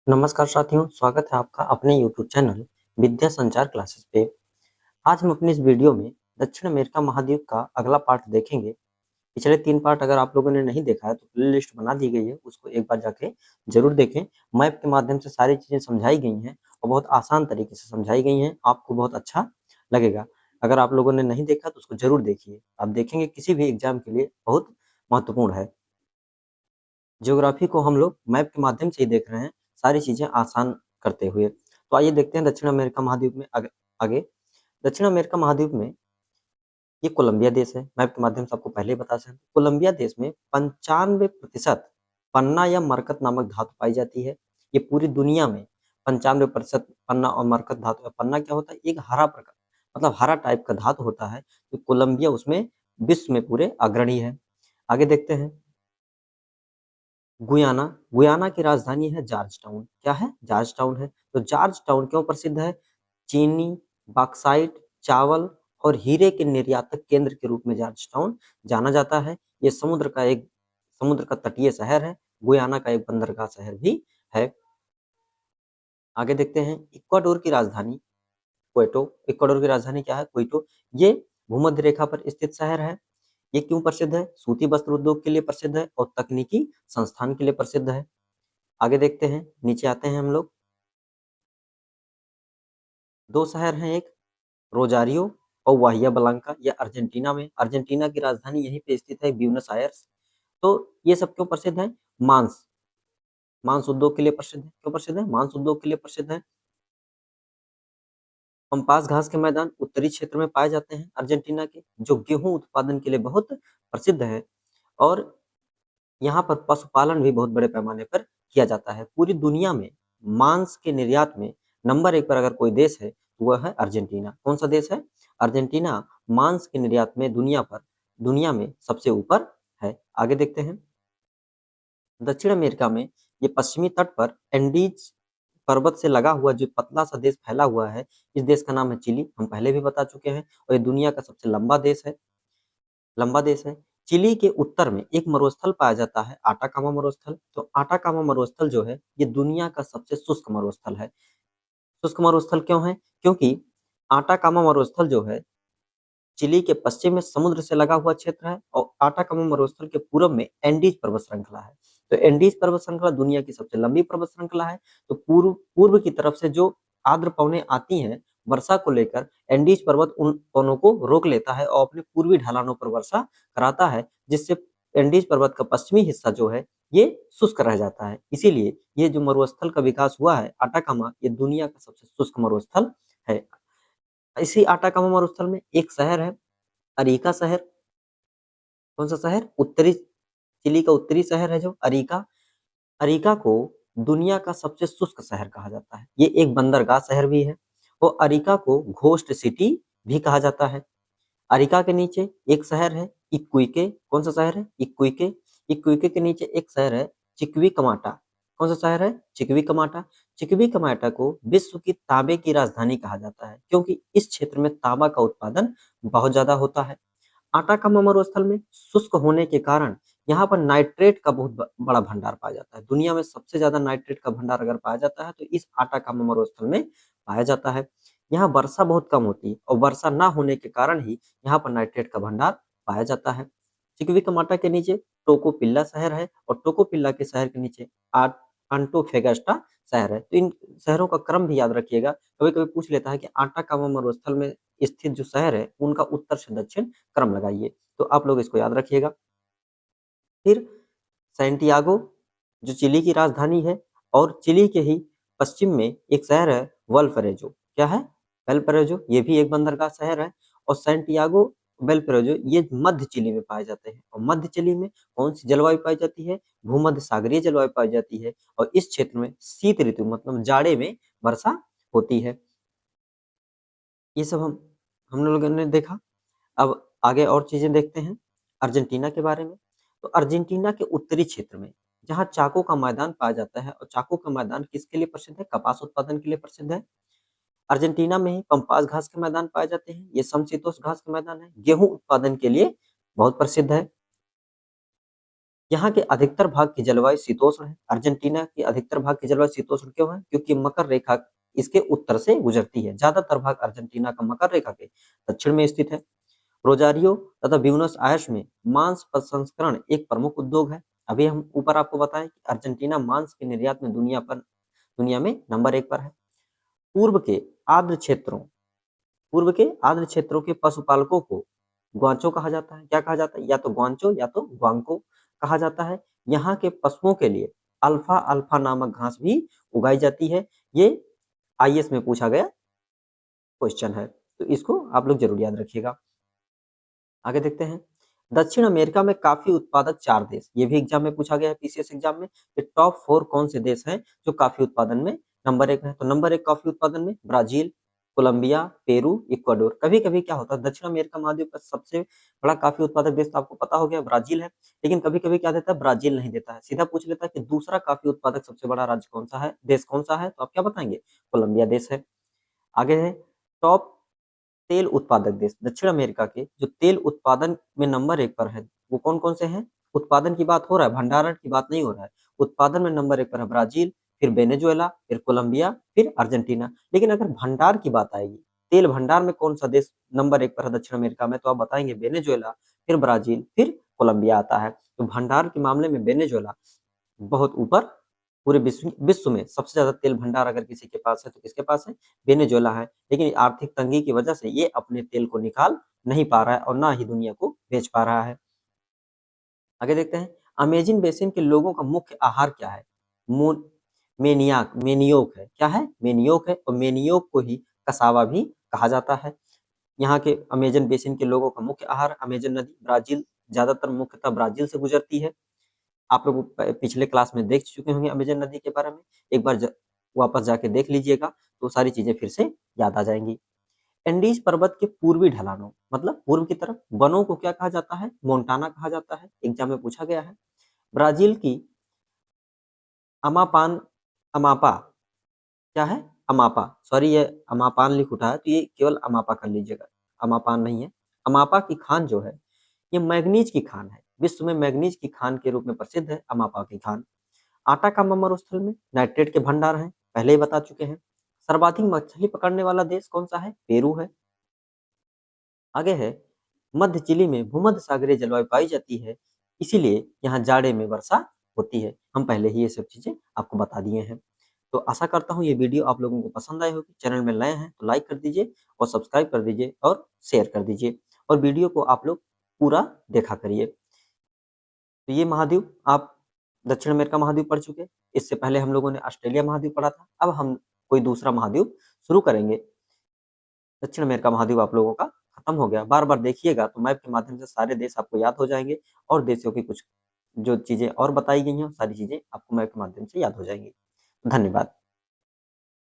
नमस्कार साथियों, स्वागत है आपका अपने यूट्यूब चैनल विद्या संचार क्लासेस पे। आज हम अपनी इस वीडियो में दक्षिण अमेरिका महाद्वीप का अगला पार्ट देखेंगे। पिछले 3 पार्ट अगर आप लोगों ने नहीं देखा है तो प्लेलिस्ट बना दी गई है, उसको एक बार जाके ज़रूर देखें। मैप के माध्यम से सारी चीज़ें समझाई गई हैं और बहुत आसान तरीके से समझाई गई हैं, आपको बहुत अच्छा लगेगा। अगर आप लोगों ने नहीं देखा तो उसको ज़रूर देखिए, आप देखेंगे किसी भी एग्ज़ाम के लिए बहुत महत्वपूर्ण है। ज्योग्राफी को हम लोग मैप के माध्यम से ही देख रहे हैं, सारी चीज़ें आसान करते हुए। तो आइए देखते हैं दक्षिण अमेरिका महाद्वीप में आगे। दक्षिण अमेरिका महाद्वीप में ये कोलंबिया देश है, मैप के माध्यम से आपको पहले ही बता चुके हैं। कोलंबिया देश में 95% पन्ना या मरकत नामक धातु पाई जाती है। ये पूरी दुनिया में 95% पन्ना और मरकत धातु है। पन्ना क्या होता है? एक हरा प्रकार मतलब हरा टाइप का धातु होता है, तो कोलंबिया उसमें विश्व में पूरे अग्रणी है। आगे देखते हैं। गुयाना, गुयाना की राजधानी है जॉर्ज टाउन। क्या है? जॉर्ज टाउन है। तो जॉर्ज टाउन क्यों प्रसिद्ध है? चीनी, बॉक्साइट, चावल और हीरे के निर्यातक केंद्र के रूप में जॉर्ज टाउन जाना जाता है। ये समुद्र का तटीय शहर है। गुयाना का एक बंदरगाह शहर भी है। आगे देखते हैं। इक्वाडोर की राजधानी क्वेटो। इक्वाडोर की राजधानी क्या है? क्वेटो। ये भूमध्य रेखा पर स्थित शहर है। ये क्यों प्रसिद्ध है? सूती वस्त्र उद्योग के लिए प्रसिद्ध है और तकनीकी संस्थान के लिए प्रसिद्ध है। आगे देखते हैं, नीचे आते हैं हम लोग। 2 शहर हैं, एक रोजारियो और वाहिया ब्लांका, ये अर्जेंटीना में। अर्जेंटीना की राजधानी यहीं पे स्थित है, ब्यूनस आयर्स। तो ये सब क्यों प्रसिद्ध है? मांस मांस उद्योग के लिए प्रसिद्ध है। क्यों प्रसिद्ध है? मांस उद्योग के लिए प्रसिद्ध है। पंपास घास के मैदान उत्तरी क्षेत्र में पाए जाते हैं अर्जेंटीना के, जो गेहूं उत्पादन के लिए बहुत प्रसिद्ध है। और यहाँ पर पशुपालन भी बहुत बड़े पैमाने पर किया जाता है। पूरी दुनिया में मांस के निर्यात में नंबर 1 पर अगर कोई देश है तो वह है अर्जेंटीना। कौन सा देश है? अर्जेंटीना मांस के निर्यात में दुनिया में सबसे ऊपर है। आगे देखते हैं। दक्षिण अमेरिका में ये पश्चिमी तट पर एंडीज पर्वत से लगा हुआ जो पतला सा देश फैला हुआ है, इस देश का नाम है चिली। हम पहले भी बता चुके हैं और ये दुनिया का सबसे लंबा देश है। चिली के उत्तर में एक मरुस्थल पाया जाता है, आटाकामा मरुस्थल। तो आटाकामा मरुस्थल जो है, ये दुनिया का सबसे शुष्क मरुस्थल है। शुष्क मरुस्थल क्यों है? क्योंकि आटाकामा मरुस्थल जो है, चिली के पश्चिम में समुद्र से लगा हुआ क्षेत्र है और आटाकामा मरुस्थल के पूर्व में एंडीज पर्वत श्रृंखला है। तो एंडीज पर्वत श्रृंखला दुनिया की सबसे लंबी पर्वत श्रृंखला है। तो पूर्व पूर्व की तरफ से जो आर्द्र पवनें आती हैं वर्षा को लेकर, एंडीज पर्वत उन पवनों को रोक लेता है और अपने पूर्वी ढलानों पर वर्षा कराता है, जिससे एंडीज पर्वत का पश्चिमी हिस्सा जो है ये शुष्क रह जाता है। इसीलिए ये जो मरुस्थल का विकास हुआ है आटाकामा, ये दुनिया का सबसे शुष्क मरुस्थल है। इसी आटाकामा मरुस्थल में एक शहर है, अरीका शहर। कौन सा शहर? उत्तरी चिली का उत्तरी शहर है जो अरीका। अरीका को दुनिया का सबसे शुष्क शहर कहा जाता है। ये एक बंदरगाह शहर भी है और अरीका को घोस्ट सिटी भी कहा जाता है। अरीका के नीचे एक शहर है इक्विके। कौन सा शहर है? इक्विके। इक्विके के नीचे एक शहर है चिकविकमाटा। कौन सा शहर है? चिकविकमाटा। चिकविकमाटा को विश्व की तांबे की राजधानी कहा जाता है, क्योंकि इस क्षेत्र में तांबा का उत्पादन बहुत ज्यादा होता है। आटाकामा मरुस्थल में शुष्क होने के कारण यहाँ पर नाइट्रेट का बहुत बड़ा भंडार पाया जाता है। दुनिया में सबसे ज्यादा नाइट्रेट का भंडार अगर पाया जाता है तो इस आटाकामा मरुस्थल में पाया जाता है। यहाँ वर्षा बहुत कम होती है और वर्षा ना होने के कारण ही यहाँ पर नाइट्रेट का भंडार पाया जाता है। चिकविकमाटा के नीचे टोकोपिल्ला शहर है और टोकोपिल्ला के शहर के नीचे अंटोफेगस्टा शहर है। तो इन शहरों का क्रम भी याद रखिएगा। कभी कभी पूछ लेता है कि आटाकामा मरुस्थल में स्थित जो शहर है उनका उत्तर से दक्षिण क्रम लगाइए, तो आप लोग इसको याद रखिएगा। फिर सैंटियागो जो चिली की राजधानी है और चिली के ही पश्चिम में एक शहर है वल्फरेजो। क्या है? वेल्परेजो। ये भी एक बंदरगाह शहर है। और सैंटियागो वेल्परेजो ये मध्य चिली में पाए जाते हैं। और मध्य चिली में कौन सी जलवायु पाई जाती है? भूमध्य सागरीय जलवायु पाई जाती है और इस क्षेत्र में शीत ऋतु मतलब जाड़े में वर्षा होती है। ये सब हम लोगों ने देखा। अब आगे और चीजें देखते हैं अर्जेंटीना के बारे में। तो अर्जेंटीना के उत्तरी क्षेत्र में जहाँ चाको का मैदान पाया जाता है, और चाको का मैदान किसके लिए प्रसिद्ध है? कपास उत्पादन के लिए प्रसिद्ध है। अर्जेंटीना में ही पंपास घास के मैदान पाए जाते हैं, ये समशीतोष्ण घास के मैदान है। गेहूं उत्पादन के लिए बहुत प्रसिद्ध है। यहाँ के अधिकतर भाग की जलवायु शीतोष्ण है। अर्जेंटीना की अधिकतर भाग की जलवायु शीतोष्ण क्यों है? क्योंकि मकर रेखा इसके उत्तर से गुजरती है। ज्यादातर भाग अर्जेंटीना का मकर रेखा के दक्षिण में स्थित है। रोजारियो तथा ब्यूनस आयर्स में मांस प्रसंस्करण एक प्रमुख उद्योग है। अभी हम ऊपर आपको बताएं कि अर्जेंटीना मांस के निर्यात में दुनिया में नंबर 1 पर है। पूर्व के आर्द्र क्षेत्रों पूर्व के आर्द्र क्षेत्रों के पशुपालकों को ग्वांचो कहा जाता है। क्या कहा जाता है? या तो ग्वांचो या तो ग्वांको कहा जाता है। यहाँ के पशुओं के लिए अल्फा अल्फा नामक घास भी उगाई जाती है। ये आईएएस में पूछा गया क्वेश्चन है, तो इसको आप लोग जरूर याद रखिएगा। आगे देखते हैं। दक्षिण अमेरिका में काफी उत्पादक 4 देश, ये भी एग्जाम में पूछा गया है, पीसीएस एग्जाम में। ये टॉप 4 कौन से देश हैं जो काफी उत्पादन में नंबर 1 है? तो नंबर 1 कॉफी उत्पादन में ब्राजील, कोलंबिया, पेरू, इक्वाडोर। कभी कभी क्या होता है, दक्षिण अमेरिका महाद्वीप का सबसे बड़ा काफी उत्पादक देश तो आपको पता हो गया ब्राजील है। लेकिन कभी कभी क्या देता है, ब्राजील नहीं देता है, सीधा पूछ लेता है कि दूसरा काफी उत्पादक सबसे बड़ा राज्य कौन सा है, देश कौन सा है? तो आप क्या बताएंगे? कोलंबिया देश है। आगे है टॉप तेल उत्पादक देश। दक्षिण अमेरिका के जो तेल उत्पादन में नंबर 1 पर है वो कौन कौन से हैं? उत्पादन की बात हो रहा है, भंडारण की बात नहीं हो रहा है। उत्पादन में नंबर 1 पर है ब्राजील, फिर वेनेजुएला, फिर कोलंबिया, फिर अर्जेंटीना। लेकिन अगर भंडार की बात आएगी, तेल भंडार में कौन सा देश नंबर 1 पर है दक्षिण अमेरिका में? तो आप बताएंगे वेनेजुएला, फिर ब्राजील, फिर कोलंबिया आता है। तो भंडार के मामले में वेनेजुएला बहुत ऊपर, पूरे विश्व में सबसे ज्यादा तेल भंडार अगर किसी के पास है तो किसके पास है? वेनेजुएला है। लेकिन आर्थिक तंगी की वजह से ये अपने तेल को निकाल नहीं पा रहा है और ना ही दुनिया को बेच पा रहा है। आगे देखते हैं। अमेजिन बेसिन के लोगों का मुख्य आहार क्या है? मेनियोक है। क्या है? मेनियोक है। और मेनियोक को ही कसावा भी कहा जाता है। यहाँ के अमेजन बेसिन के लोगों का मुख्य आहार अमेजन नदी, ब्राजील, ज्यादातर मुख्यतः ब्राजील से गुजरती है। आप लोग पिछले क्लास में देख चुके होंगे अमेजन नदी के बारे में। एक बार वापस जाके देख लीजिएगा तो सारी चीजें फिर से याद आ जाएंगी। एंडीज पर्वत के पूर्वी ढलानों, मतलब पूर्व की तरफ वनों को क्या कहा जाता है? मोन्टाना कहा जाता है। एग्जाम में पूछा गया है। ब्राजील की अमापान अमापा क्या है? अमापा, सॉरी ये अमापान लिख उठा है तो ये केवल अमापा कर लीजिएगा, अमापान नहीं है। अमापा की खान जो है ये मैग्नीज की खान है। विश्व में मैग्नीज की खान के रूप में प्रसिद्ध है अमापा की खान। आटाकामा मरुस्थल में नाइट्रेट के भंडार हैं, पहले ही बता चुके हैं। सर्वाधिक मछली पकड़ने वाला देश कौन सा है? पेरू है। आगे है मध्य चिली में भूमध्य सागरीय जलवायु पाई जाती है, इसीलिए यहाँ जाड़े में वर्षा होती है। हम पहले ही ये सब चीजें आपको बता दिए हैं। तो आशा करता हूँ ये वीडियो आप लोगों को पसंद आई होगी। चैनल में नए हैं तो लाइक कर दीजिए और सब्सक्राइब कर दीजिए और शेयर कर दीजिए, और वीडियो को आप लोग पूरा देखा करिए। तो ये महाद्वीप आप दक्षिण अमेरिका महाद्वीप पढ़ चुके। इससे पहले हम लोगों ने ऑस्ट्रेलिया महाद्वीप पढ़ा था। अब हम कोई दूसरा महाद्वीप शुरू करेंगे। दक्षिण अमेरिका महाद्वीप आप लोगों का खत्म हो गया। बार बार देखिएगा तो मैप के माध्यम से सारे देश आपको याद हो जाएंगे, और देशों की कुछ जो चीजें और बताई गई हैं सारी चीजें आपको मैप के माध्यम से याद हो जाएंगी। धन्यवाद।